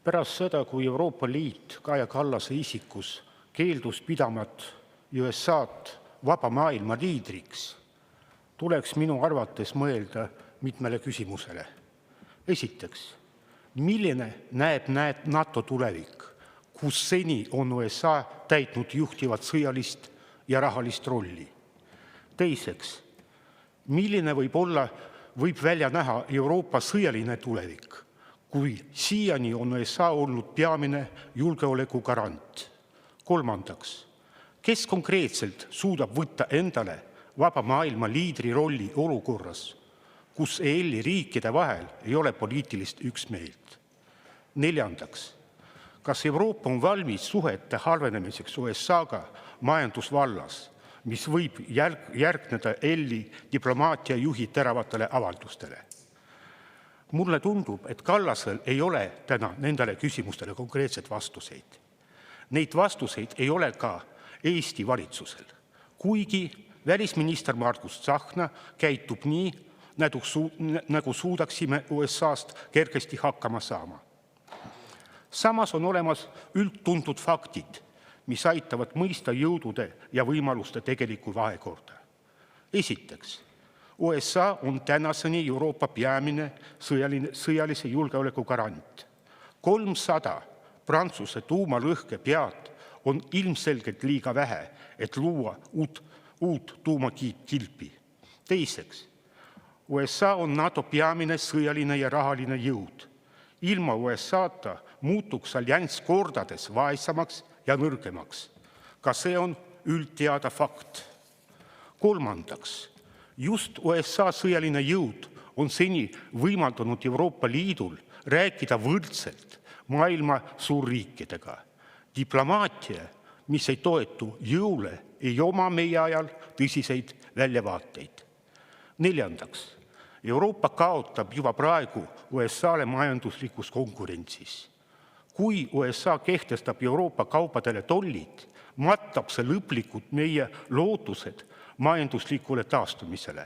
Pärast seda, kui Euroopa Liit Kaja Kallase isikus keeldus pidamat USA-d vaba maailma liidriks, tuleks minu arvates mõelda mitmele küsimusele. Esiteks, milline näeb NATO tulevik, kus seni on USA täitnud juhtivat sõjalist ja rahalist rolli? Teiseks, milline võib välja näha Euroopa sõjaline tulevik, kui siiani on USA olnud peamine julgeolekugarant? Kolmandaks, kes konkreetselt suudab võtta endale vaba maailma liidri rolli olukorras, kus EL-i riikide vahel ei ole poliitilist üksmeelt? Neljandaks, kas Euroopa on valmis suhete halvenemiseks USA-ga majandusvallas, mis võib järgneda EL-i diplomaatiajuhi teravatele avaldustele? Mulle tundub, et Kallasel ei ole täna nendele küsimustele konkreetseid vastuseid. Neid vastuseid ei ole ka Eesti valitsusel, kuigi välisminister Margus Tsahkna käitub nii, nagu suudaksime USA-st kergesti hakkama saama. Samas on olemas üldtuntud faktid, mis aitavad mõista jõudude ja võimaluste tegelikku vahekorda. Esiteks, USA on tänaseni Euroopa peamine sõjalise julgeoleku garant. 300 Prantsuse tuumalõhkepead on ilmselgelt liiga vähe, et luua uut tuumakilpi. Teiseks, USA on NATO peamine sõjaline ja rahaline jõud. Ilma USA-ta muutuks allianss kordades vaesemaks ja nõrgemaks. Ka see on üldteada fakt. Kolmandaks, just USA sõjaline jõud on seni võimaldanud Euroopa Liidul rääkida võrdselt maailma suurriikidega. Diplomaatia, mis ei toetu jõule, ei oma meie ajal tõsiseid väljavaateid. Neljandaks, Euroopa kaotab juba praegu USA-le majanduslikus konkurentsis. Kui USA kehtestab Euroopa kaupadele tollid, matab see lõplikult meie lootused majanduslikule taastumisele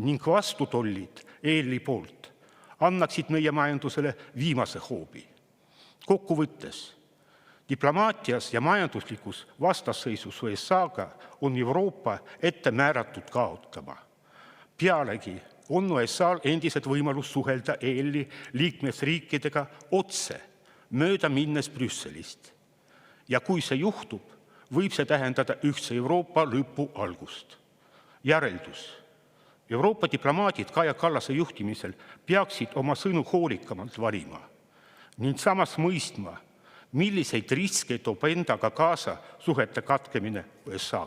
ning vastutollid EL-i poolt annaksid meie majandusele viimase hoobi. Kokkuvõttes, diplomaatias ja majanduslikus vastasseisus USA-ga on Euroopa ette määratud kaotama. Pealegi on USA-l endiselt võimalus suhelda EL-i liikmesriikidega otse, mööda minnes Brüsselist. Ja kui see juhtub, võib see tähendada ühtse Euroopa lõpu algust. Järeldus. Euroopa diplomaadid Kaja Kallase juhtimisel peaksid oma sõnu hoolikamalt valima ning samas mõistma, milliseid riske toob endaga kaasa suhete katkemine USA-ga.